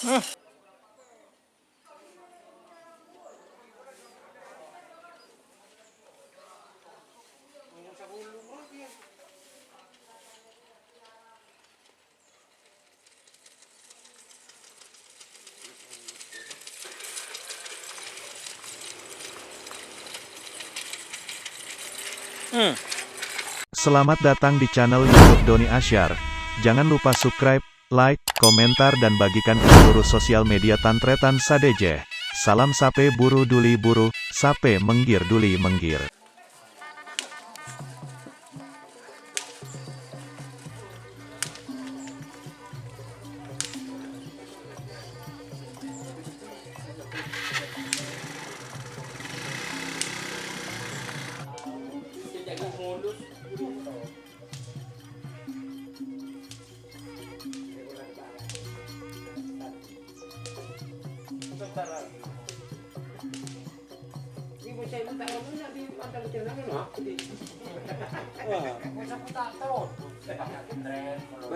Selamat datang di channel YouTube Doni Asyar. Jangan lupa subscribe, like, komentar dan bagikan ke seluruh sosial media Tantretan Sadejeh. Salam sape buru duli buru, sape menggir duli menggir.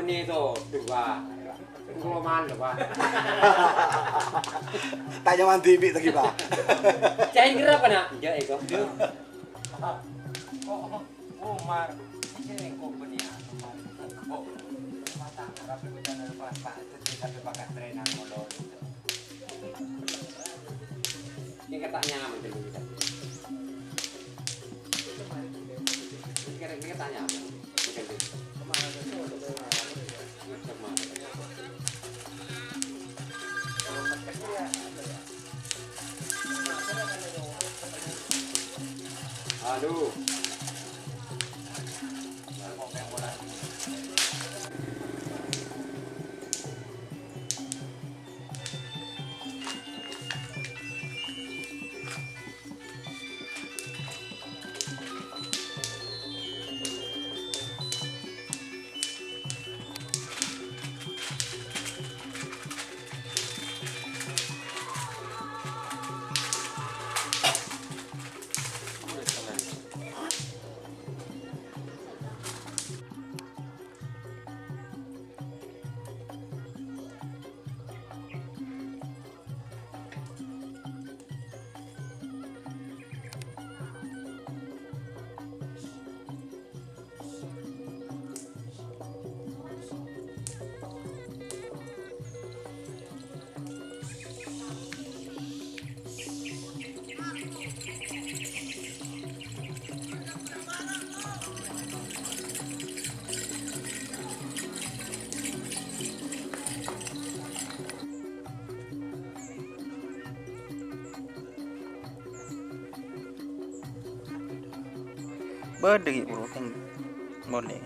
Ini tuh dua pengumuman loh Pak. Tanya mandi bik lagi Pak. Cai kira apa nak? Ya itu. Umar, ini kok benih. Oh, mata tapi kita lepas Pak, tapi pakai trenan molor. Ini katanya apa itu? Ini katanya apa? Aduh. Berdegi bro kan boleh.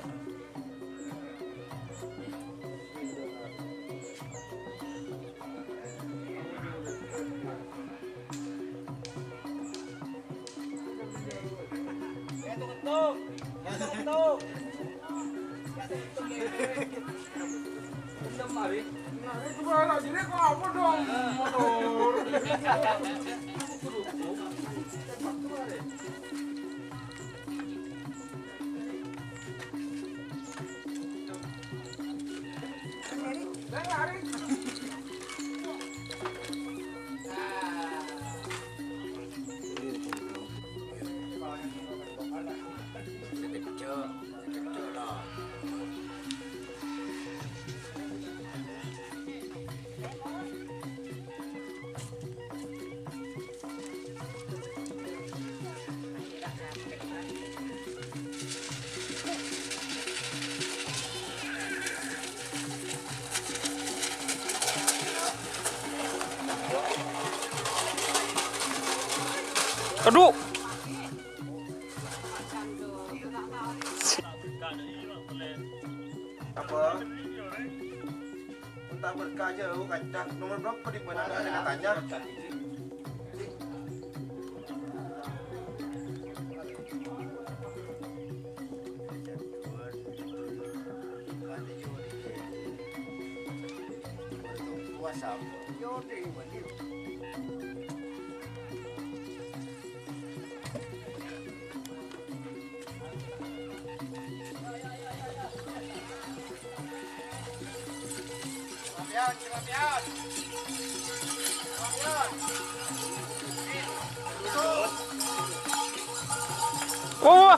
Aduh. Apa? Entah berkah aja lu kaca. Nomor berapa di mana ada katanya? WhatsApp. Yo, Cepat, cepat. Oh.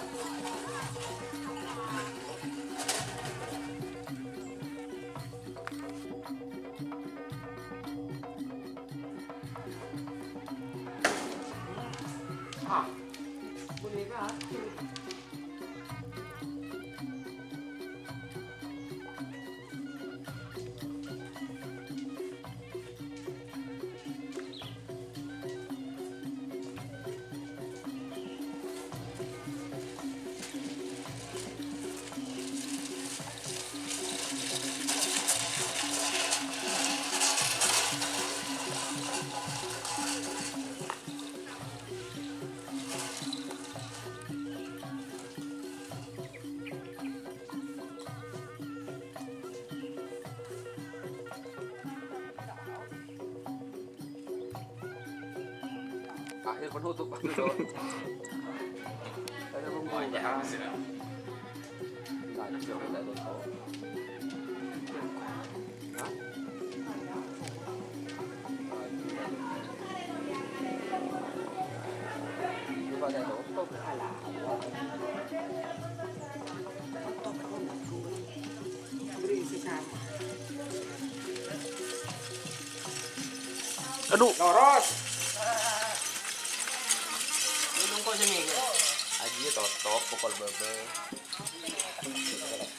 Ah, bunyi kan? Akhir penutup dulu. Ada rumah ya. Nah, coba kita tahu. Coba saya tutup. Aduh. Lurus. Minum kok sini. Aji tutup pukul bebe.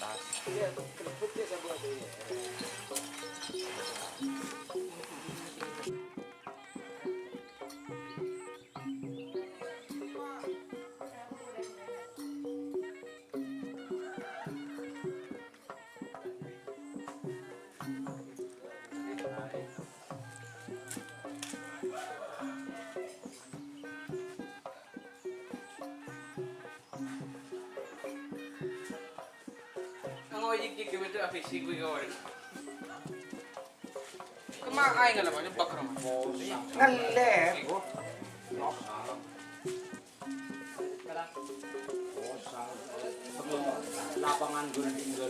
Tas. Dia tuh keriput dia kan buat ini. jik gitu afisi gue gawin. Kemakai nggak namanya bakar mah. Ngeleh. Lapangan gunting ya.